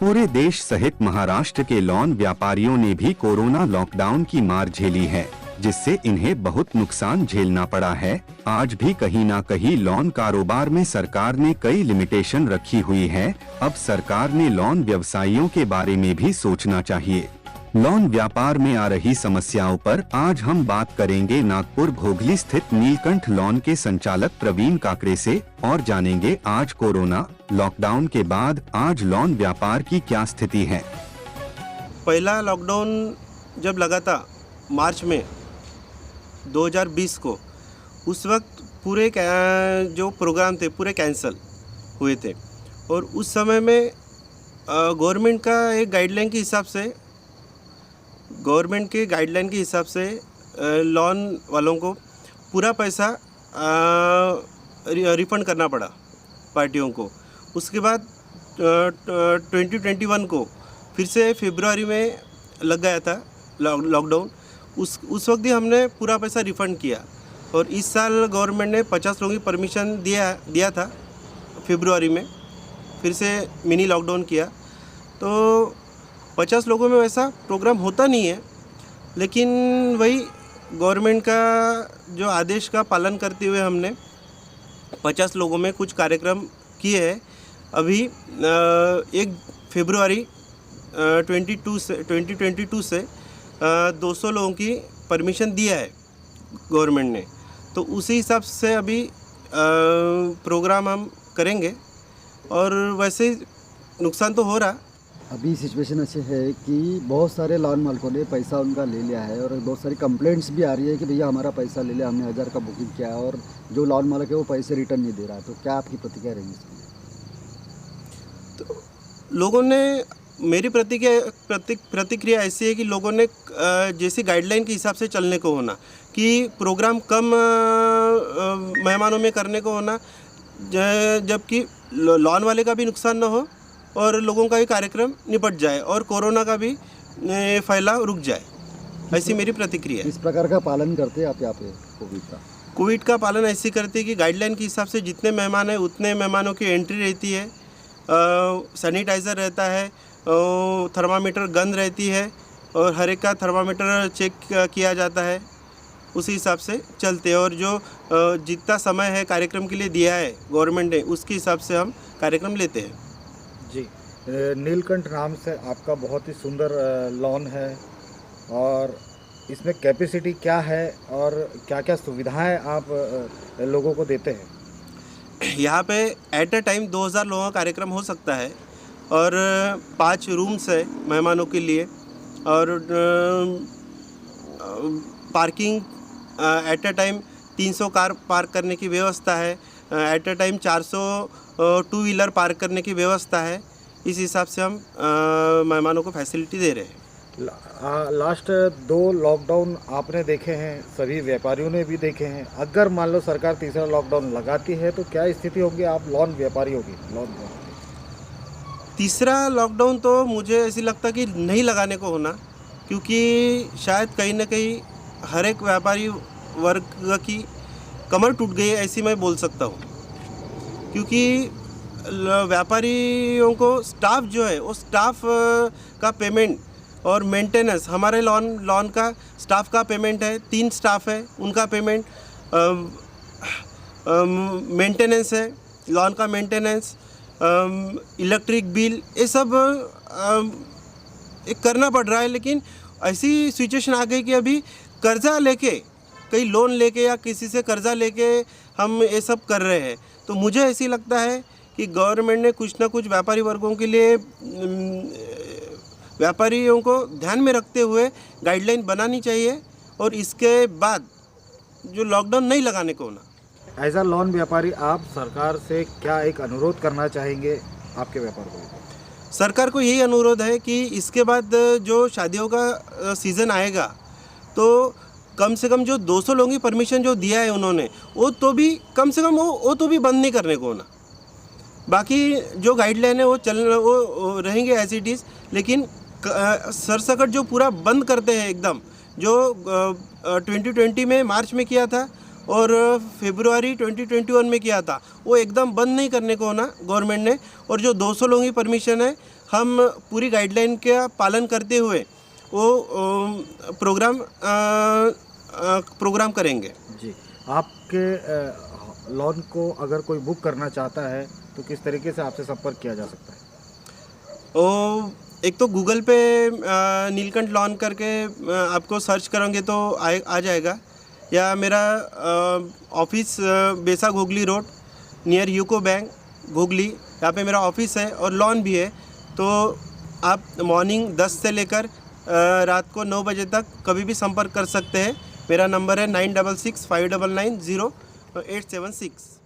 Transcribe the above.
पूरे देश सहित महाराष्ट्र के लॉन व्यापारियों ने भी कोरोना लॉकडाउन की मार झेली है, जिससे इन्हें बहुत नुकसान झेलना पड़ा है। आज भी कहीं ना कहीं लॉन कारोबार में सरकार ने कई लिमिटेशन रखी हुई है। अब सरकार ने लॉन व्यवसायियों के बारे में भी सोचना चाहिए। लॉन व्यापार में आ रही समस्याओं पर आज हम बात करेंगे नागपुर घोघली स्थित नीलकंठ लॉन के संचालक प्रवीण काकरे से और जानेंगे आज कोरोना लॉकडाउन के बाद आज लॉन व्यापार की क्या स्थिति है। पहला लॉकडाउन जब लगा था मार्च में 2020 को, उस वक्त पूरे जो प्रोग्राम थे पूरे कैंसिल हुए थे और उस समय में गवर्नमेंट का एक गाइडलाइन के हिसाब से लॉन वालों को पूरा पैसा रिफंड करना पड़ा पार्टियों को। उसके बाद 2021 को फिर से फरवरी में लग गया था लॉकडाउन। उस वक्त भी हमने पूरा पैसा रिफ़ंड किया और इस साल गवर्नमेंट ने 50 लोगों की परमिशन दिया था फरवरी में, फिर से मिनी लॉकडाउन किया। तो 50 लोगों में वैसा प्रोग्राम होता नहीं है, लेकिन वही गवर्नमेंट का जो आदेश का पालन करते हुए हमने 50 लोगों में कुछ कार्यक्रम किए हैं। अभी 1 फरवरी 2022 से 200 लोगों की परमिशन दिया है गवर्नमेंट ने, तो उसी हिसाब से अभी प्रोग्राम हम करेंगे। और वैसे नुकसान तो हो रहा। अभी सिचुएशन ऐसे है कि बहुत सारे लॉन मालिकों ने पैसा उनका ले लिया है और बहुत सारी कंप्लेंट्स भी आ रही है कि भैया हमारा पैसा ले लिया, हमने 1000 का बुकिंग किया और जो लॉन मालिक है वो पैसे रिटर्न नहीं दे रहा है। तो क्या आपकी प्रतिक्रिया रहेगी इसमें? तो लोगों ने मेरी प्रतिक्रिया ऐसी है कि लोगों ने जैसी गाइडलाइन के हिसाब से चलने को होना, कि प्रोग्राम कम मेहमानों में करने को होना, जबकि लॉन वाले का भी नुकसान न हो और लोगों का भी कार्यक्रम निपट जाए और कोरोना का भी फैलाव रुक जाए। ऐसी मेरी प्रतिक्रिया है। इस प्रकार का पालन करते हैं आप यहाँ पे कोविड का पालन ऐसे करते हैं कि गाइडलाइन के हिसाब से जितने मेहमान हैं उतने मेहमानों की एंट्री रहती है, सैनिटाइज़र रहता है, थर्मामीटर गन रहती है और हर एक का थर्मामीटर चेक किया जाता है। उसी हिसाब से चलते हैं और जो जितना समय है कार्यक्रम के लिए दिया है गवर्नमेंट ने, उसके हिसाब से हम कार्यक्रम लेते हैं। जी, नीलकंठ नाम से आपका बहुत ही सुंदर लॉन है और इसमें कैपेसिटी क्या है और क्या क्या सुविधाएं आप लोगों को देते हैं? यहाँ पे एट अ टाइम 2000 लोगों का कार्यक्रम हो सकता है और 5 रूम्स है मेहमानों के लिए और parking at a time 300 car park करने की व्यवस्था है, at a time 400 two wheeler park करने की व्यवस्था है। इस हिसाब से हम मेहमानों को फैसिलिटी दे रहे हैं। लास्ट 2 लॉकडाउन आपने देखे हैं, सभी व्यापारियों ने भी देखे हैं। अगर मान लो सरकार तीसरा लॉकडाउन लगाती है तो क्या स्थिति होगी आप लॉन व्यापारियों की? तीसरा लॉकडाउन तो मुझे ऐसी लगता कि नहीं लगाने को होना, क्योंकि शायद कहीं ना कहीं हर एक व्यापारी वर्ग की कमर टूट गई है, ऐसी मैं बोल सकता हूँ। क्योंकि व्यापारियों को स्टाफ जो है वो स्टाफ का पेमेंट और मेंटेनेंस, हमारे लॉन का स्टाफ का पेमेंट है, 3 स्टाफ है, उनका पेमेंट, मेंटेनेंस है, लॉन का मेंटेनेंस, इलेक्ट्रिक बिल, ये सब एक करना पड़ रहा है। लेकिन ऐसी सिचुएशन आ गई कि अभी कर्जा लेके, कई लोन लेके या किसी से कर्जा लेके हम ये सब कर रहे हैं। तो मुझे ऐसी लगता है कि गवर्नमेंट ने कुछ ना कुछ व्यापारी वर्गों के लिए, व्यापारियों को ध्यान में रखते हुए गाइडलाइन बनानी चाहिए और इसके बाद जो लॉकडाउन नहीं लगाने को होना। एज अ लॉन व्यापारी आप सरकार से क्या एक अनुरोध करना चाहेंगे आपके व्यापार को? सरकार को यही अनुरोध है कि इसके बाद जो शादियों का सीज़न आएगा तो कम से कम जो 200 लोगों की परमिशन जो दिया है उन्होंने, वो तो भी कम से कम वो तो भी बंद नहीं करने को होना। बाकी जो गाइडलाइन है वो रहेंगे एज इट इज़, लेकिन सरसकट जो पूरा बंद करते हैं एकदम, जो 2020 में मार्च में किया था और फरवरी 2021 में किया था, वो एकदम बंद नहीं करने को होना गवर्नमेंट ने। और जो 200 लोगों की परमिशन है हम पूरी गाइडलाइन का पालन करते हुए वो प्रोग्राम करेंगे। जी, आपके लोन को अगर कोई बुक करना चाहता है तो किस तरीके से आपसे संपर्क किया जा सकता है? एक तो गूगल पे नीलकंठ लॉन करके आपको सर्च करेंगे तो आ जाएगा, या मेरा office Besa Ghogli road near UCO bank Ghogli, यहाँ पे मेरा ऑफिस है और लॉन भी है। तो आप मॉर्निंग 10 से लेकर रात को 9 बजे तक कभी भी संपर्क कर सकते हैं। मेरा नंबर है 9665990876।